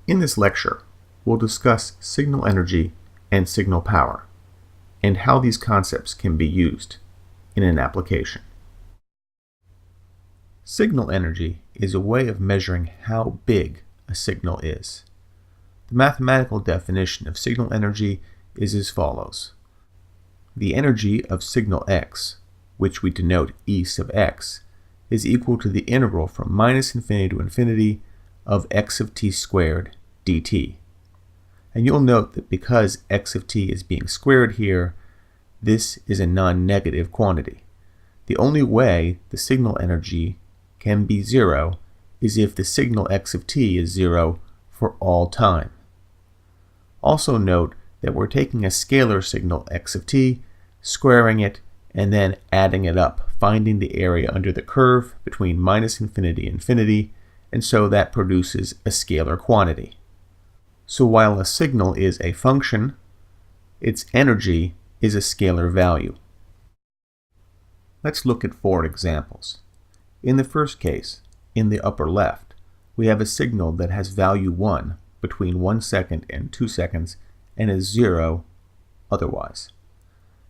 In this lecture, we'll discuss signal energy and signal power, and how these concepts can be used in an application. Signal energy is a way of measuring how big a signal is. The mathematical definition of signal energy is as follows. The energy of signal x, which we denote E sub x, is equal to the integral from minus infinity to infinity of x of t squared dt. And you'll note that because x of t is being squared here, this is a non-negative quantity. The only way the signal energy can be zero is if the signal x of t is zero for all time. Also note that we're taking a scalar signal x of t, squaring it, and then adding it up, finding the area under the curve between minus infinity and infinity, and so that produces a scalar quantity. So while a signal is a function, its energy is a scalar value. Let's look at 4 examples. In the first case, in the upper left, we have a signal that has value 1 between 1 second and 2 seconds and is 0 otherwise.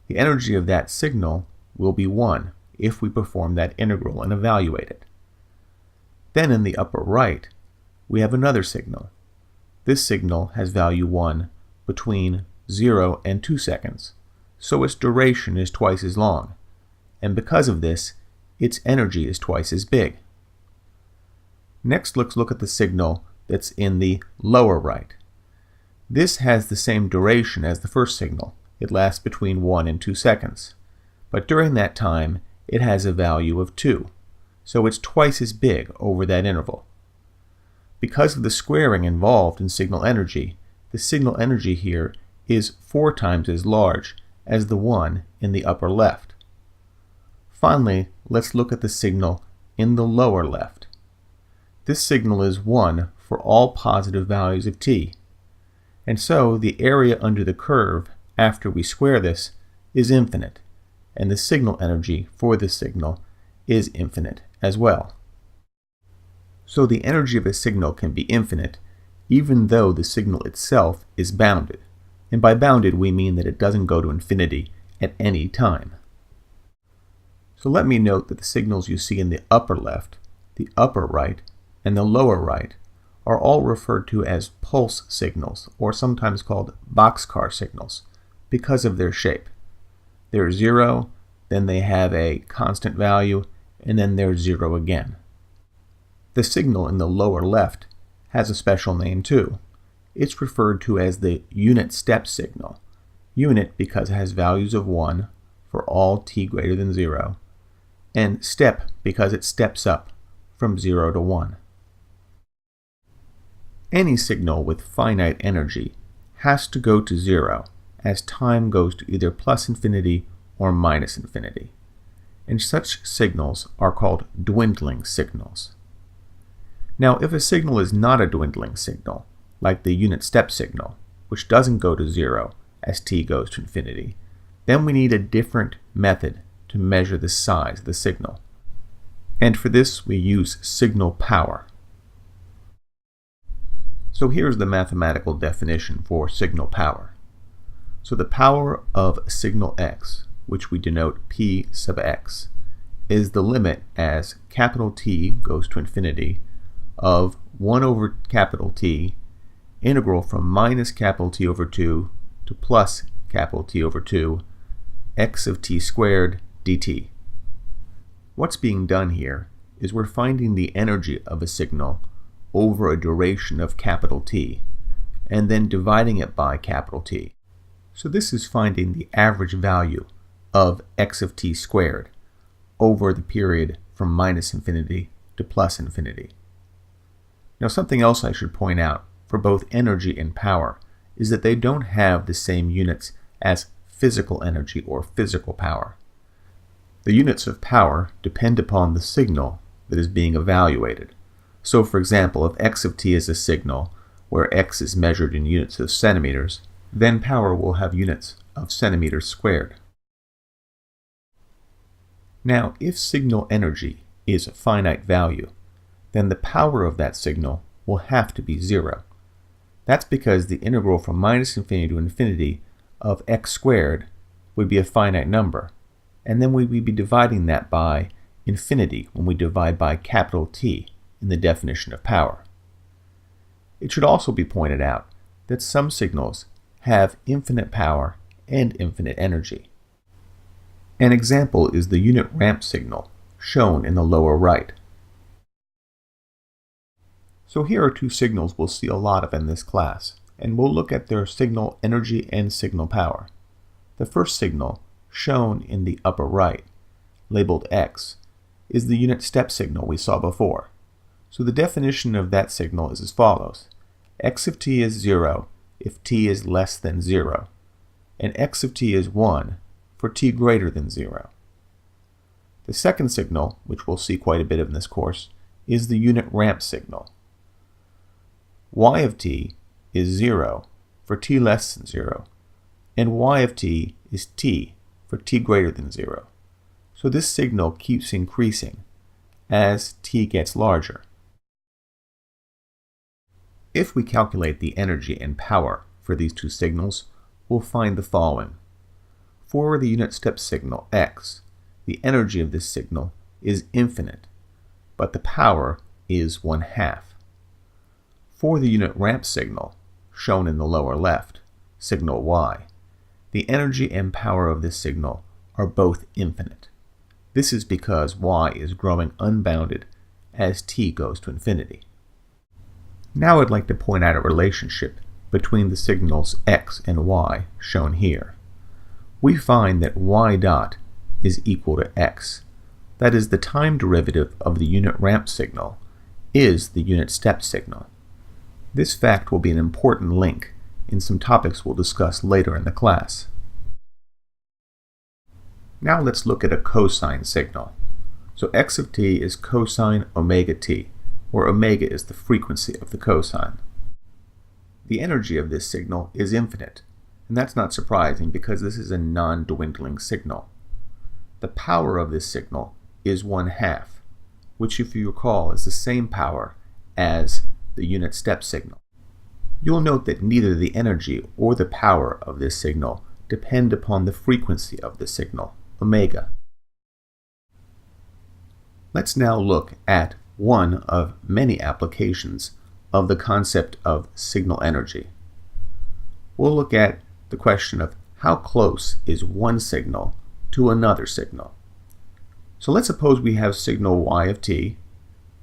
The energy of that signal will be 1 if we perform that integral and evaluate it. Then in the upper right, we have another signal. This signal has value 1 between 0 and 2 seconds, so its duration is twice as long, and because of this, its energy is twice as big. Next, let's look at the signal that's in the lower right. This has the same duration as the first signal. It lasts between 1 and 2 seconds. But during that time, it has a value of 2, so it's twice as big over that interval. Because of the squaring involved in signal energy, the signal energy here is 4 times as large as the one in the upper left. Finally, let's look at the signal in the lower left. This signal is 1 for all positive values of t, and so the area under the curve after we square this is infinite, and the signal energy for this signal is infinite as well. So the energy of a signal can be infinite even though the signal itself is bounded, and by bounded we mean that it doesn't go to infinity at any time. So let me note that the signals you see in the upper left, the upper right, and the lower right are all referred to as pulse signals, or sometimes called boxcar signals, because of their shape. They're 0, then they have a constant value, and then they're 0 again. The signal in the lower left has a special name too. It's referred to as the unit step signal. Unit because it has values of 1 for all t greater than 0, and step because it steps up from 0 to 1. Any signal with finite energy has to go to 0 as time goes to either plus infinity or minus infinity, and such signals are called dwindling signals. Now, if a signal is not a dwindling signal, like the unit step signal, which doesn't go to 0 as t goes to infinity, then we need a different method to measure the size of the signal. And for this, we use signal power. So here's the mathematical definition for signal power. So the power of signal x, which we denote p sub x, is the limit as capital T goes to infinity of 1 over capital T integral from minus capital T over 2 to plus capital T over 2 x of t squared dt. What's being done here is we're finding the energy of a signal over a duration of capital T, and then dividing it by capital T. So this is finding the average value of x of t squared over the period from minus infinity to plus infinity. Now something else I should point out for both energy and power is that they don't have the same units as physical energy or physical power. The units of power depend upon the signal that is being evaluated. So for example, if x of t is a signal where x is measured in units of centimeters, then power will have units of centimeters squared. Now, if signal energy is a finite value, then the power of that signal will have to be 0, That's because the integral from minus infinity to infinity of x squared would be a finite number, and then we would be dividing that by infinity when we divide by capital T in the definition of power. It should also be pointed out that some signals have infinite power and infinite energy. An example is the unit ramp signal shown in the lower right. So here are two signals we'll see a lot of in this class, and we'll look at their signal energy and signal power. The first signal, shown in the upper right, labeled x, is the unit step signal we saw before. So the definition of that signal is as follows. X of t is 0 if t is less than 0, and x of t is 1 for t greater than 0. The second signal, which we'll see quite a bit of in this course, is the unit ramp signal. Y of t is 0 for t less than 0, and y of t is t for t greater than 0. So this signal keeps increasing as t gets larger. If we calculate the energy and power for these two signals, we'll find the following. For the unit step signal x, the energy of this signal is infinite, but the power is 1/2. For the unit ramp signal, shown in the lower left, signal y, the energy and power of this signal are both infinite. This is because y is growing unbounded as t goes to infinity. Now I'd like to point out a relationship between the signals x and y shown here. We find that y dot is equal to x. That is, the time derivative of the unit ramp signal is the unit step signal. This fact will be an important link in some topics we'll discuss later in the class. Now let's look at a cosine signal. So x of t is cosine omega t, where omega is the frequency of the cosine. The energy of this signal is infinite, and that's not surprising because this is a non-dwindling signal. The power of this signal is 1/2, which, if you recall, is the same power as the unit step signal. You'll note that neither the energy or the power of this signal depend upon the frequency of the signal, omega. Let's now look at one of many applications of the concept of signal energy. We'll look at the question of how close is one signal to another signal. So let's suppose we have signal y of t,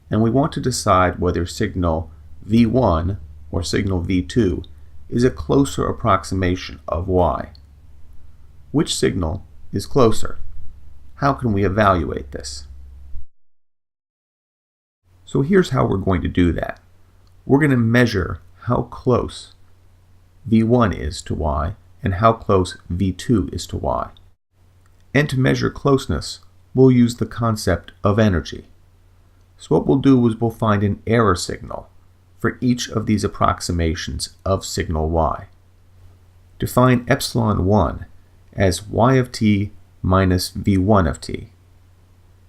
and we want to decide whether signal v1 or signal v2 is a closer approximation of y. Which signal is closer? How can we evaluate this? So here's how we're going to do that. We're going to measure how close v1 is to y and how close v2 is to y. And to measure closeness, we'll use the concept of energy. So what we'll do is we'll find an error signal for each of these approximations of signal y. Define epsilon 1 as y of t minus v1 of t,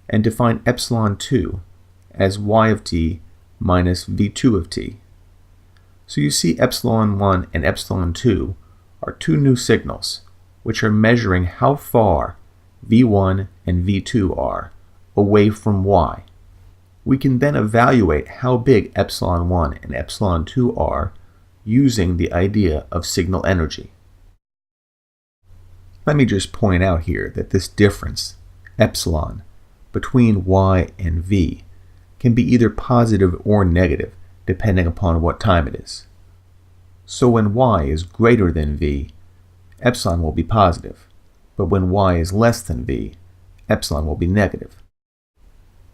and define epsilon 2 as y of t minus v2 of t. So you see epsilon 1 and epsilon 2 are two new signals which are measuring how far v1 and v2 are away from y. We can then evaluate how big epsilon 1 and epsilon 2 are using the idea of signal energy. Let me just point out here that this difference, epsilon, between y and v can be either positive or negative depending upon what time it is. So when y is greater than v, epsilon will be positive, but when y is less than v, epsilon will be negative.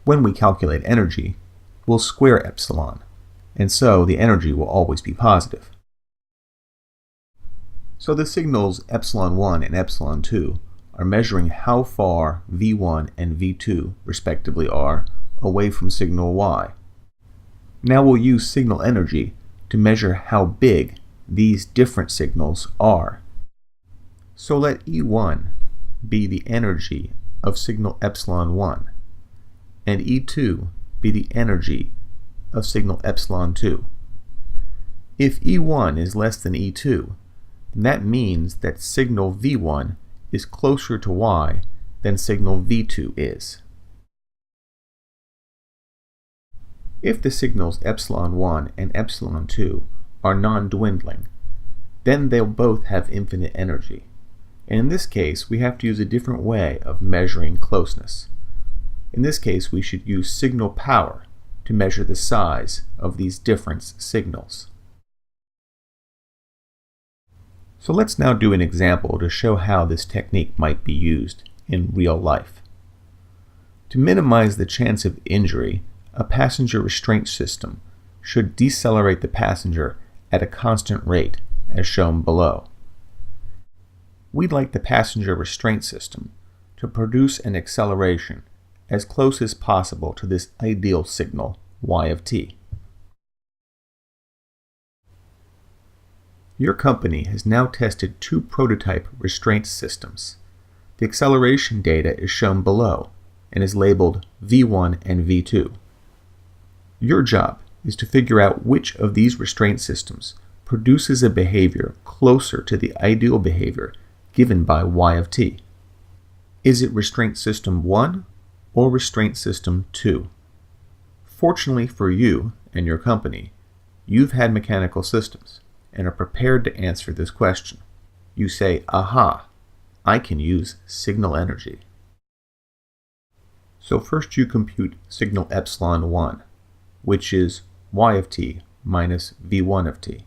When we calculate energy, we'll square epsilon, and so the energy will always be positive. So the signals epsilon 1 and epsilon 2 are measuring how far v1 and v2 respectively are away from signal y. Now we'll use signal energy to measure how big these different signals are. So let E1 be the energy of signal epsilon 1, and E2 be the energy of signal epsilon 2. If E1 is less than E2, then that means that signal V1 is closer to Y than signal V2 is. If the signals epsilon1 and epsilon2 are non-dwindling, then they'll both have infinite energy. And in this case, we have to use a different way of measuring closeness. In this case, we should use signal power to measure the size of these difference signals. So let's now do an example to show how this technique might be used in real life. To minimize the chance of injury, a passenger restraint system should decelerate the passenger at a constant rate, as shown below. We'd like the passenger restraint system to produce an acceleration as close as possible to this ideal signal, y of t. Your company has now tested two prototype restraint systems. The acceleration data is shown below and is labeled V1 and V2. Your job is to figure out which of these restraint systems produces a behavior closer to the ideal behavior given by y of t. Is it restraint system 1 or restraint system 2? Fortunately for you and your company, you've had mechanical systems and are prepared to answer this question. You say, aha, I can use signal energy. So first you compute signal epsilon 1, which is y of t minus v1 of t,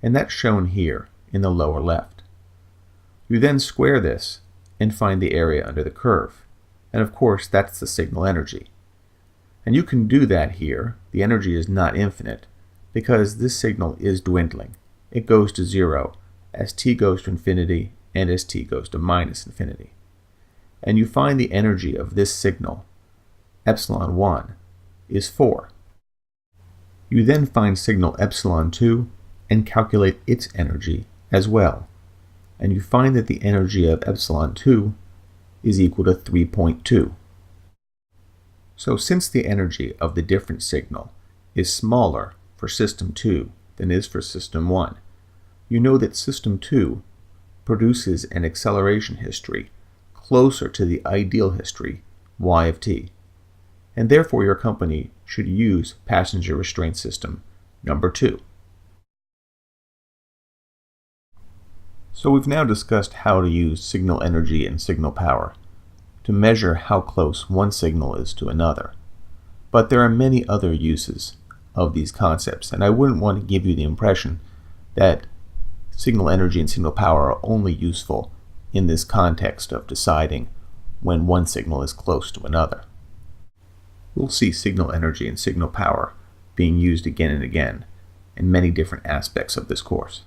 and that's shown here in the lower left. You then square this and find the area under the curve, and of course that's the signal energy. And you can do that here. The energy is not infinite because this signal is dwindling. It goes to 0 as t goes to infinity and as t goes to minus infinity. And you find the energy of this signal, epsilon 1, is 4. You then find signal epsilon 2 and calculate its energy as well. And you find that the energy of epsilon 2 is equal to 3.2. So since the energy of the difference signal is smaller for system 2 than is for system 1, you know that system 2 produces an acceleration history closer to the ideal history, y of t. And therefore your company should use passenger restraint system number 2. So we've now discussed how to use signal energy and signal power to measure how close one signal is to another. But there are many other uses of these concepts, and I wouldn't want to give you the impression that signal energy and signal power are only useful in this context of deciding when one signal is close to another. We'll see signal energy and signal power being used again and again in many different aspects of this course.